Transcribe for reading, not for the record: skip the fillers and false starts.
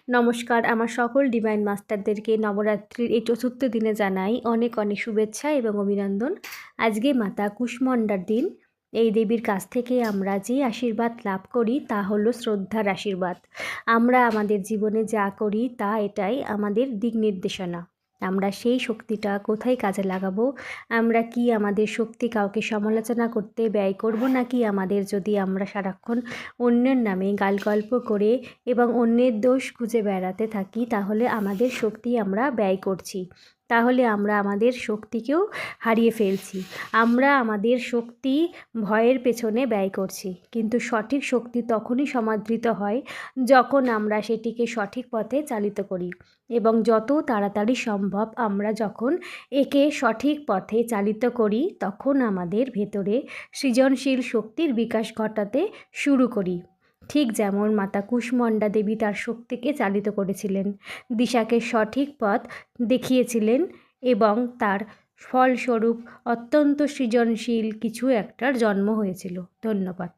নমস্কার, আমার সকল ডিভাইন মাস্টারদেরকে নবরাত্রির এই চতুর্থ দিনে জানাই অনেক অনেক শুভেচ্ছা এবং অভিনন্দন। আজকে মাতা কুষ্মান্ডার দিন। এই দেবীর কাছ থেকে আমরা যে আশীর্বাদ লাভ করি তা হলো শ্রদ্ধার আশীর্বাদ। আমরা আমাদের জীবনে যা করি তা এটাই আমাদের দিক নির্দেশনা। আমরা সেই শক্তিটা কোথায় কাজে লাগাবো, আমরা কি আমাদের শক্তি কাউকে সমালোচনা করতে ব্যয় করব, নাকি আমাদের যদি আমরা সারাক্ষণ অন্যের নামে গালগল্প করে এবং অন্যের দোষ খুঁজে বেড়াতে থাকি, তাহলে আমাদের শক্তি আমরা ব্যয় করছি, তাহলে আমরা আমাদের শক্তিকেও হারিয়ে ফেলছি। আমরা আমাদের শক্তি ভয়ের পেছনে ব্যয় করছি, কিন্তু সঠিক শক্তি তখনই সমাদৃত হয় যখন আমরা সেটিকে সঠিক পথে চালিত করি, এবং যত তাড়াতাড়ি সম্ভব আমরা যখন একে সঠিক পথে চালিত করি তখন আমাদের ভেতরে সৃজনশীল শক্তির বিকাশ ঘটাতে শুরু করি। ঠিক যেমন মাতা কুষ্মান্ডা দেবী তার শক্তিকে চালিত করেছিলেন, দিশাকে সঠিক পথ দেখিয়েছিলেন এবং তার ফলস্বরূপ অত্যন্ত সৃজনশীল কিছু একটার জন্ম হয়েছিল। ধন্যবাদ।